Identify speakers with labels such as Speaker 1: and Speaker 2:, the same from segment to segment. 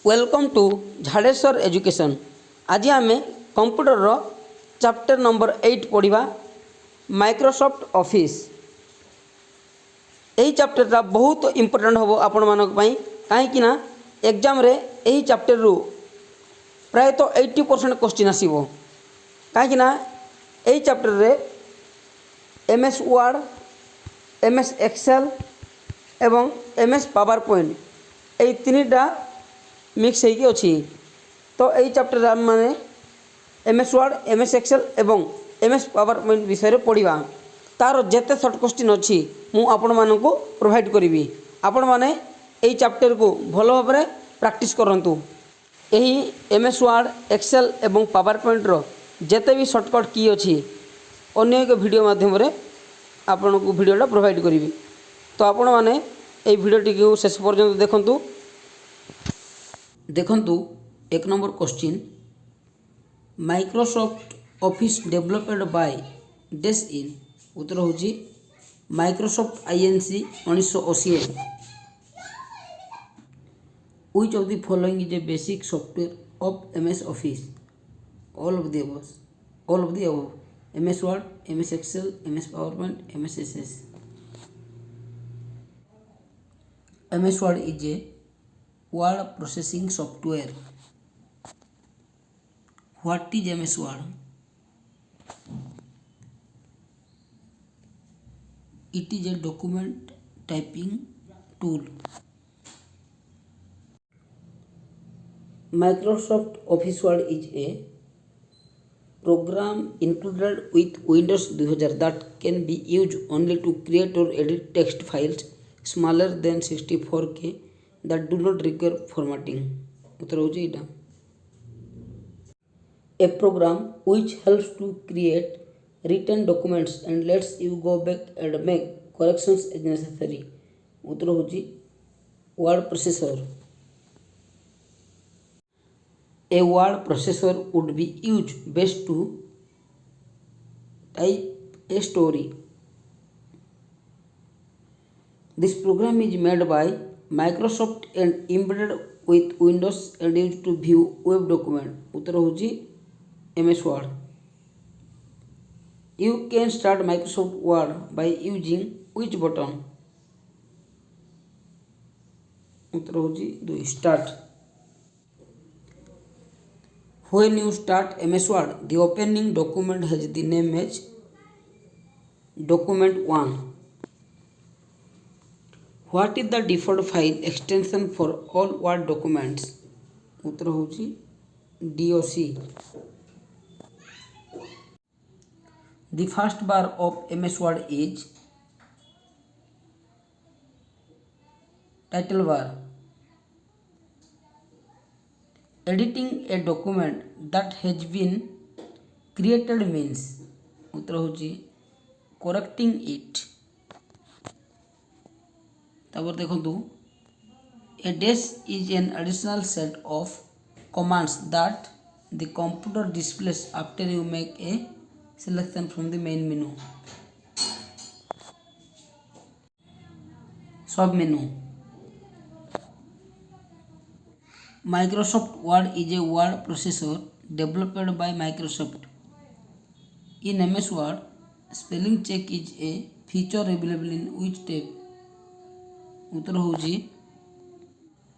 Speaker 1: Welcome to Jhareshwar education. आज आम computer chapter number 8 पढ़ा माइक्रोसॉफ्ट ऑफिस। यही चैप्टर बहुत इंपोर्टेंट हम आपण मानक कहीं एग्जाम रे यही चैप्टर रु प्रायतः 80% क्वेश्चन आसो कहीं यही चैप्टर रे एमएस वर्ड, एमएस एक्सेल एवं एमएस पावर पॉइंट यही तीनटा मिक्स होगी अच्छी। तो यही चैप्टर आम मैंने एमएस वर्ड, एमएस एक्सेल एवं एमएस पावर पॉइंट विषय पढ़ा। तार जेते सर्ट क्वेश्चन अच्छी मु आपण मानक प्रोवाइड करी। आपण माने यही चैप्टर को भल भाव में प्रैक्टिस करंतु। यही एमएस वर्ड, एक्सेल एवं पावर पॉइंट रो जेते भी सर्टकट की अच्छी अन्य एक वीडियो माध्यम रे आपण को वीडियोटा प्रोवाइड करी। तो आपण माने यही वीडियोटी को शेष पर्यंत देखंतु। देखंतु एक number question, Microsoft office developed by डेस इन। उत्तर होची Microsoft Inc 1980। Which of the following is a basic software of MS office? All of the above MS word, MS excel, MS PowerPoint, MS SS. MS word is a word processing software. What is MS Word? It is a document typing tool. Microsoft Office Word is a program included with Windows 2000 that can be used only to create or edit text files smaller than 64K that do not require formatting. उत्तर हो जाएगा a program which helps to create written documents and lets you go back and make corrections as necessary. उत्तर हो जी word processor. A word processor would be used best to type a story. This program is made by Microsoft and embedded with Windows and used to view web document. उत्तर होची MS Word. You can start Microsoft Word by using which button? उत्तर होची 2 start. When you start MS Word, the opening document has the name as document 1. What is the default file extension for all Word documents? उत्तर होची DOC. The first bar of MS Word is title bar. Editing a document that has been created means? उत्तर होची correcting it. तब देखो a dash is an additional set of commands that the computer displays after you make a selection from the main menu. Sub menu. Microsoft Word is a word processor developed by Microsoft. In MS Word, spelling check is a feature available in which tab? उत्तर होची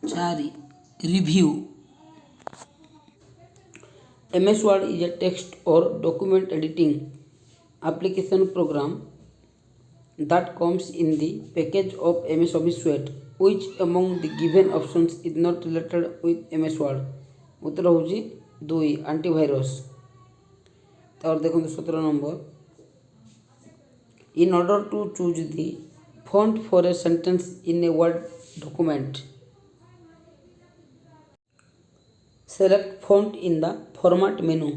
Speaker 1: 4 review. MS Word is a text or document editing application program that comes in the package of MS Office Suite. Which among the given options is not related with MS Word? उत्तर होची 2 antivirus. और देखो 17 number, in order to choose the font for a sentence in a Word document, select font in the format menu.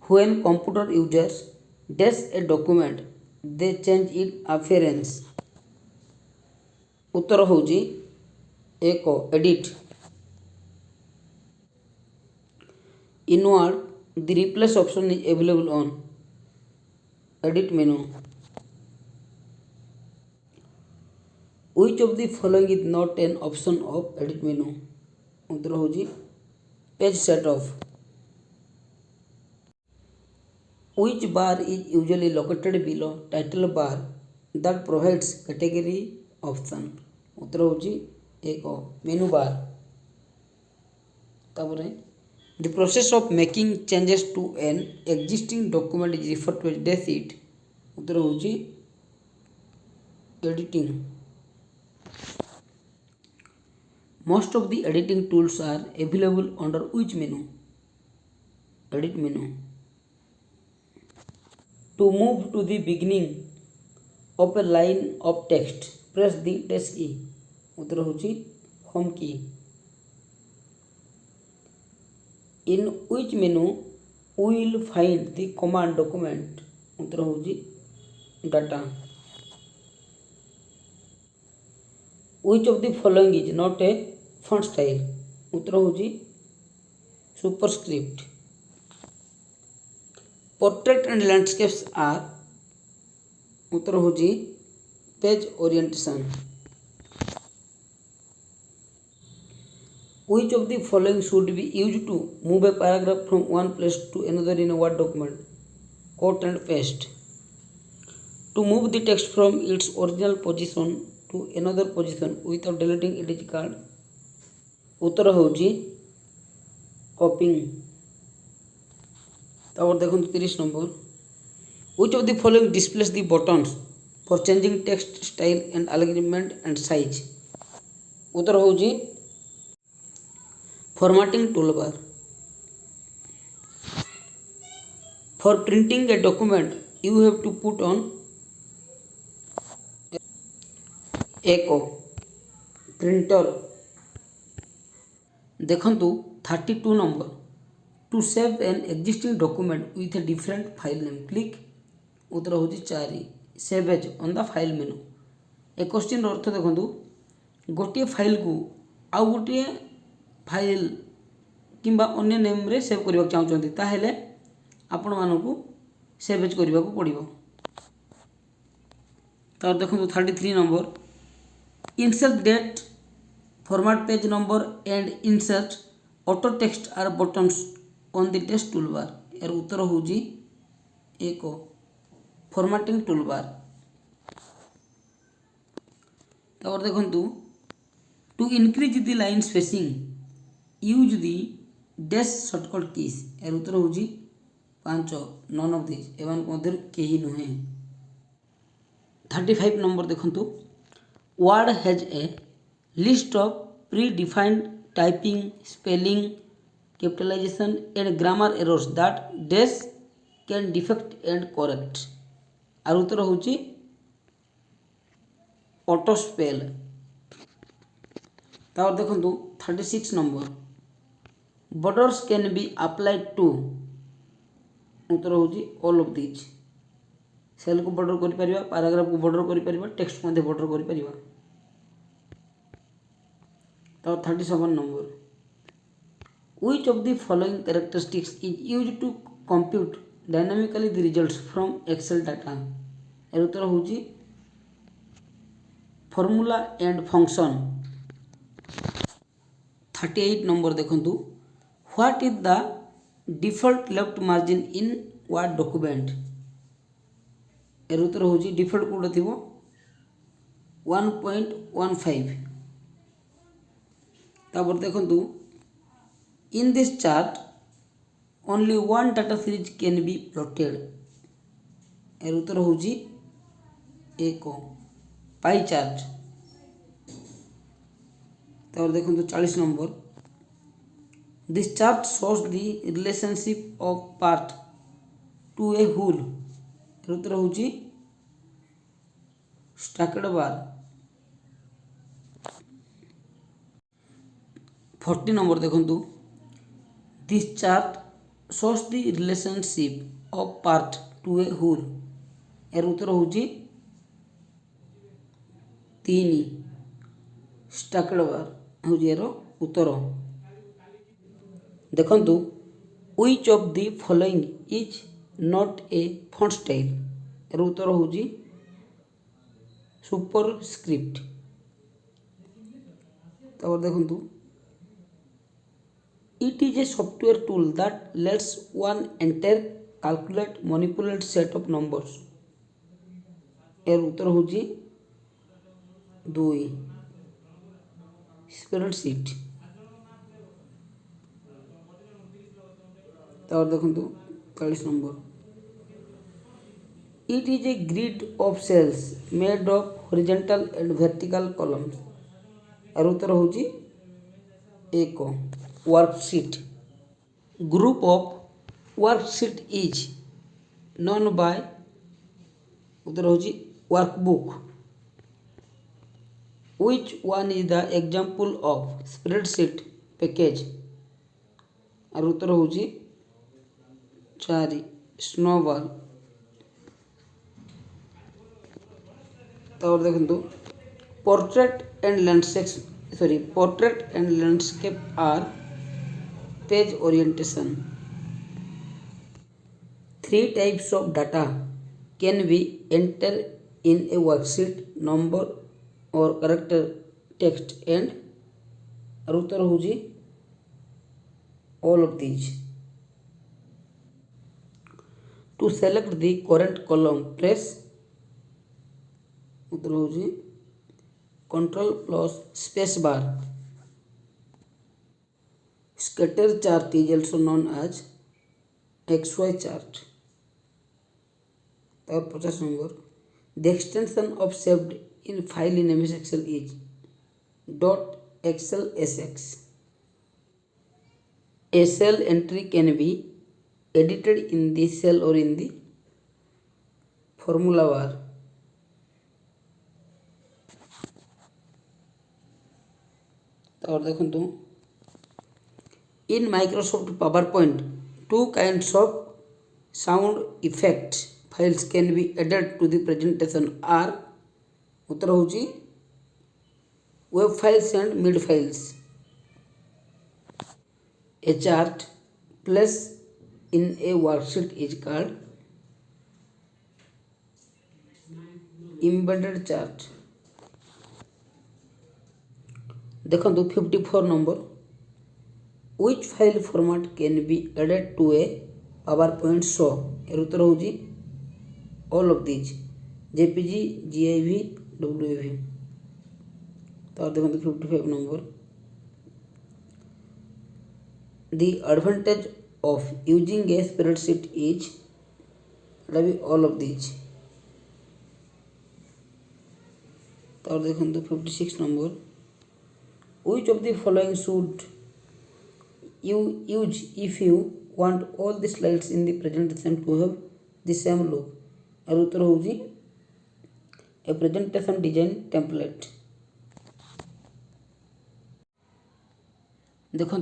Speaker 1: When computer users dash a document, they change its appearance. उत्तर होची 1 edit. In Word, the replace option is available on edit menu. which of the following is not an option of edit menu? Uttar होजी page set off. Which bar is usually located below title bar that provides category option? उत्तर होजी एक मेनू बार. तापर the process of making changes to an existing document is referred to as dash it. Uttar होजी editing. Most of the editing tools are available under which menu? Edit menu. To move to the beginning of a line of text, press the dash key. उत्तर होची home key. In which menu we will find the command document? उत्तर होची data. Which of the following is not a font style? उत्तर होची superscript. Portrait and landscapes are Uttar होजी page orientation. Which of the following should be used to move a paragraph from one place to another in a Word document? Cut and paste. To move the text from its original position to another position without deleting it is called Uttar होजी copying. तापर देखो 30 number. Which of the following displays the buttons for changing text style and alignment and size? उत्तर होजी formatting toolbar. For printing a document you have to put on echo printer. देखंतु 32 number. To save an existing document with a different file name, click उत्तर होची 4 save as on the file menu. ए question अर्थ देखंतु गोटे file को आउ गोटे फाइल किंबा अन्य नेम रे सेव करबा चाहउछन्ती ताहेले आपण मानकू सेव एज करबा को पड़िबो. तार देखंतु 33 number. Insert date, format page number and insert auto text are buttons on the text toolbar. यार उत्तर होजी एक formatting toolbar. तापर देखंतु to increase the line spacing use the dash shortcut keys. यार उत्तर होजी 5 none of these एवं मध्य केही नुहे. 35 number देखंतु Word has a list of predefined typing, spelling, capitalization and grammar errors that dash can defect and correct. आर उत्तर होची auto spell. तापर देखंतु 36 नंबर. Borders can be applied to उत्तर होची all of these. सेल को बॉर्डर करि परिबा, पैराग्राफ को बॉर्डर करि परिबा, टेक्स्ट मध्ये बॉर्डर करि परिबा. तो 37 number. Which of the following characteristics is used to compute dynamically the results from Excel data? एर उत्तर होची formula and function. 38 नंबर देखंतु. What is the default left margin in Word document? एर उत्तर होची default code थिबो 1.15. तापर देखंतु in this chart only one data series can be plotted. एर उत्तर होची एक पाई चार्ट. तापर देखंतु 40 number. This chart shows the relationship of part to a whole. उत्तर होची स्टैक्ड बार. 40 नंबर देखंतु this chart shows the relationship of part to a whole. एर उत्तर होची 3 stacked bar होची एर उत्तर. देखंतु which of the following is not a font style? एर उत्तर होची superscript. ତାପରେ ଦେଖନ୍ତୁ it is a software tool that lets one enter, calculate, manipulate set of numbers. এর উত্তর হচ্ছে 2 স্প্রেডশিট। তারপর দেখুন 40 নম্বর it is a grid of cells made of horizontal and vertical columns. এর উত্তর হচ্ছে 1 worksheet. Group of worksheet is known by উত্তর হচ্ছে workbook. Which one is the example of spreadsheet package? আর উত্তর হচ্ছে 4 snowball. তারপর দেখুন portrait and landscape are page orientation. 3 types of data can be entered in a worksheet: number or character, text, and আর উত্তর হচ্ছে all of these. To select the current column, press উত্তর হচ্ছে Ctrl plus space bar. Scatter chart is also known as XY chart. और 50 number the extension of saved in file in MS Excel is .xlsx. A cell entry can be edited in the cell or in the formula bar. और देखो in Microsoft PowerPoint 2 kinds of sound effect files can be added to the presentation are उत्तर होची web files and mid files. A chart placed in a worksheet is called embedded chart. देखो 54 number which file format can be added to a PowerPoint show? एर उत्तर होची all of these: JPG, GIF, WAV. तो देखो 55 number the advantage of using a spreadsheet is all of these. तो देखो 56 number which of the following should you use if you want all the slides in the presentation to have the same look? और उत्तर होगी a presentation design template. देखो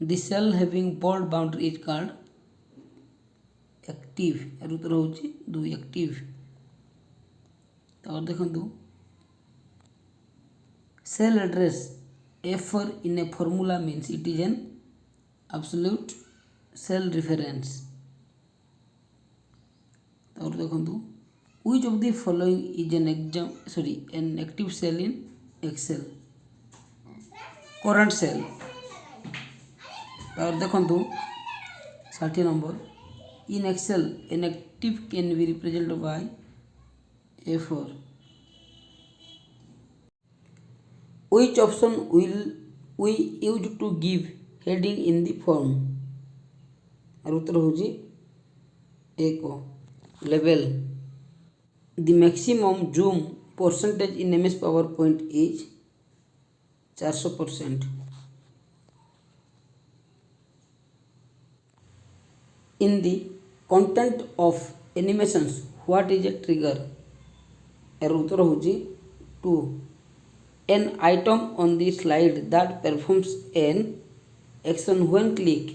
Speaker 1: the cell having bold boundary is called active. और उत्तर होगी 2 active. और देखो cell address F4 in a formula means it is an absolute cell reference. और देखो which of the following is an active cell in Excel? current cell. और देखो 60 number in Excel an active can be represented by A4. Which option will we use to give heading in the form? और उत्तर होगी एक level. The maximum zoom percentage in MS PowerPoint is 400%. In the content of animations, what is a trigger? और उत्तर होगी 2 an item on the slide that performs an action when click.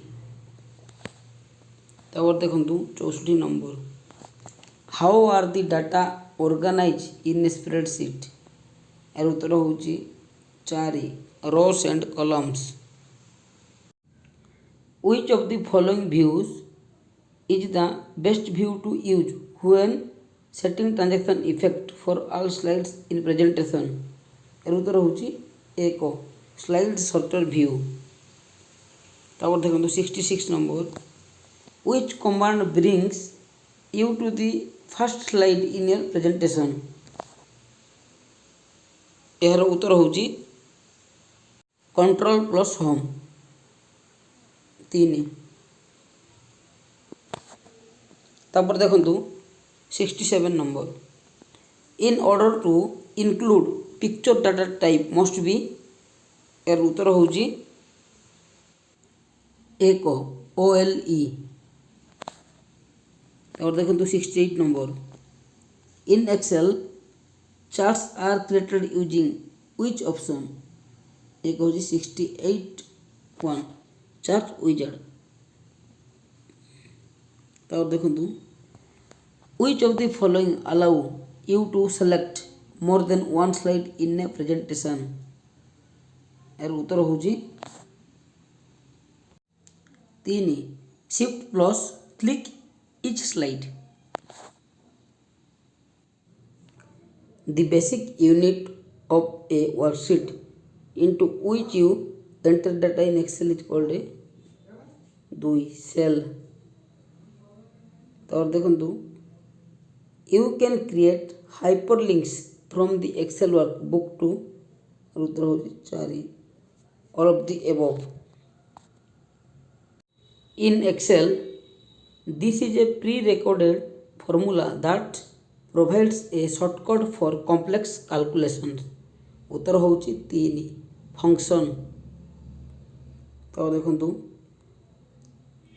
Speaker 1: তারপর দেখুন 64 নম্বর how are the data organized in a spreadsheet? এর উত্তর হচ্ছে 4 rows and columns. Which of the following views is the best view to use when setting transaction effect for all slides in presentation? এর উত্তর হচ্ছে 1 slide shorter view. तापर देखो 66 number which command brings you to the first slide in your presentation। यार उत्तर होची control plus home. 3 तापर देखो 67 number in order to include picture data type must be. यार उत्तर होची एक OLE। और देखो 68 number in Excel charts are created using which option. एक हो 68 1 चार्ट विजार्ड। तो देखो which of the following allow you to select more than one slide in a presentation. यार उत्तर होची 3 shift plus click each slide। The basic unit of a worksheet into which you enter data in Excel is called a 2 cell। तो देखो you can create hyperlinks from the Excel workbook to उत्तर हो 4 all of the above। In Excel this is a pre-recorded formula that provides a shortcut for complex calculations। उत्तर होची 3 function. तो देखो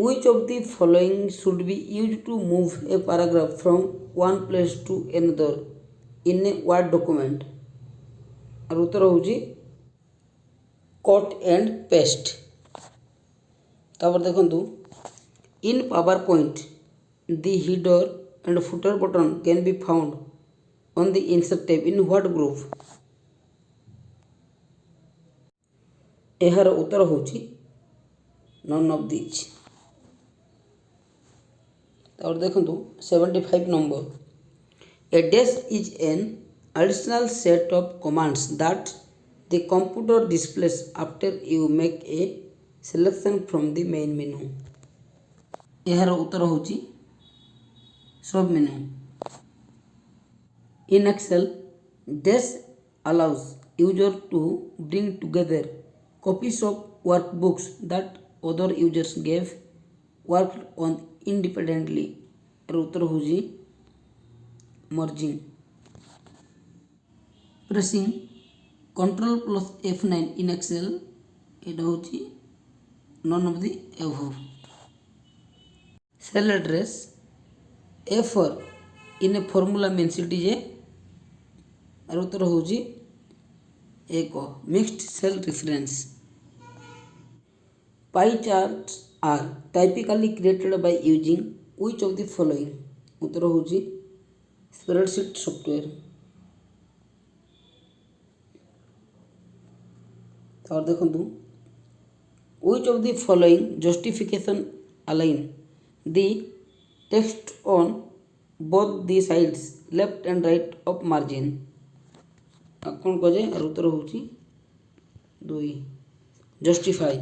Speaker 1: which of the following should be used to move a paragraph from one place to another in a word document। और उत्तर होची cut and paste. तापर देखो in PowerPoint the header and footer button can be found on the insert tab in what group। एहार उत्तर होची none of these। और देखो 75 number a dash is an additional set of commands that the computer displays after you make a selection from the main menu। यार उत्तर होची सब मेनू। In Excel dash allows user to bring together copies of workbooks that other users gave worked on independently। यार उत्तर होची merging। Pressing Ctrl plus F9 in Excel एटा होची none of the above। Cell address A4 in a formula means it is a और उत्तर होची एक mixed cell reference। Pie charts are typically created by using which of the following। उत्तर होची spreadsheet software। और देखो which of the following justification align the text on both the sides left and right of margin। कौन कहे और उत्तर होची 2 justify।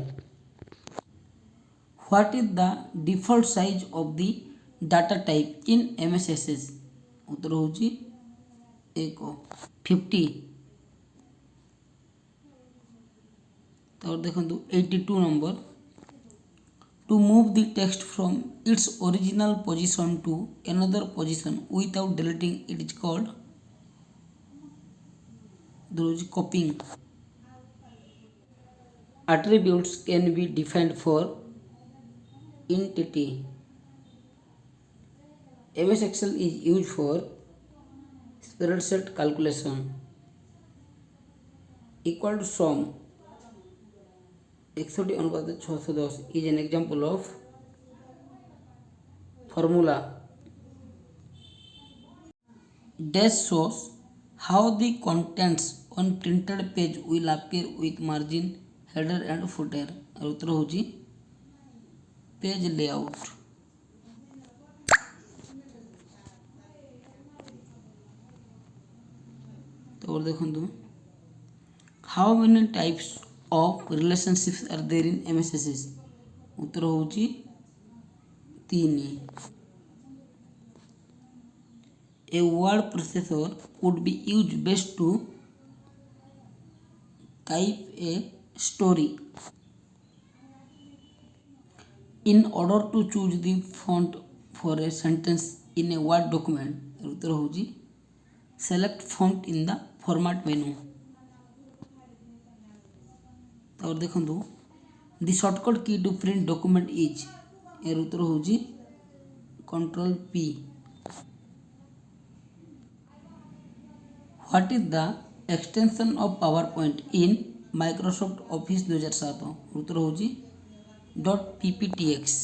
Speaker 1: What is the default size of the data type in MS Access। उत्तर होची 50। तो देखो 82 number to move the text from its original position to another position without deleting it is called copying। Attributes can be defined for entity। MS Excel is used for spreadsheet calculation। Equal to sum 61 अनुपात 610 is an example of formula। Dash shows how the contents on printed page will appear with margin, header and footer। और उत्तर होची page layout. तो और देखो how many types of relationships are there in एमएसएसएस उत्तर होची 3 a word processor could be used best to type a story in order to choose the font for a sentence in a word document उत्तर होची select font in the format menu और देखंतु the shortcut key to print document is एर उत्तर होची control P what is the extension of PowerPoint in Microsoft Office 2007 उत्तर होची .pptx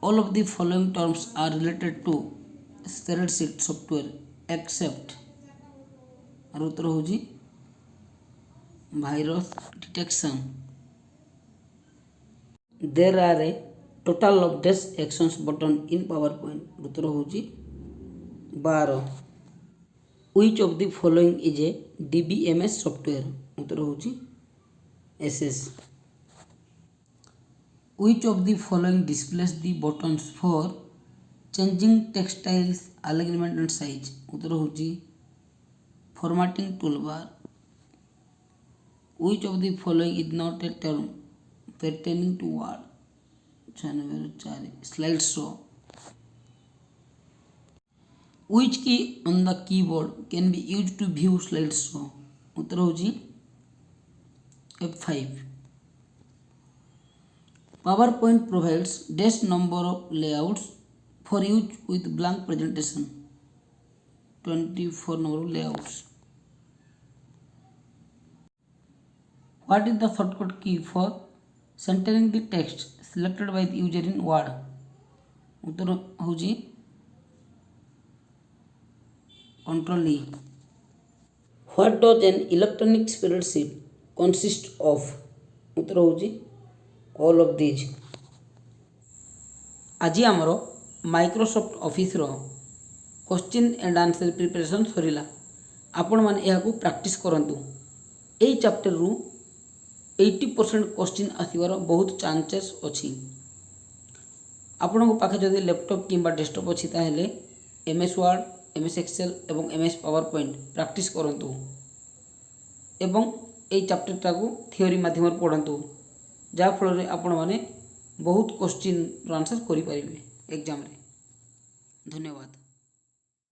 Speaker 1: all of the following terms are related to spreadsheet software except और उत्तर होची virus detection there are a total of dash actions button in PowerPoint उत्तर होची 12 which of the following is a DBMS software उत्तर होची SS which of the following displays the buttons for changing text styles alignment and size उत्तर होची formatting toolbar which of the following is not a term pertaining to word slideshow which key on the keyboard can be used to view slideshow उत्तर होची F5 PowerPoint provides dash number of layouts for use with blank presentation 24 number of layouts what is the shortcut key for centering the text selected by the user in word उत्तर होची Control E what does an electronic spreadsheet consist of उत्तर होची all of these आज आमर Microsoft office रो question and answer preparation सरीला आपण माने एहाकू practice करंतु एई chapter रु 80% क्वेश्चन आसीबार बहुत चांसेस अछि आपण को पाखे जदि लैपटॉप किंबा डेस्कटॉप अछि ताहेले एमएस वर्ड एमएस एक्सेल एवं एमएस पावर पॉइंट प्रैक्टिस करंतु एवं एई चैप्टर टाकू थ्योरी माध्यम पढ़ंतु जा फल रे आपण माने बहुत क्वेश्चन आंसर करि परिबे एग्जाम रे धन्यवाद।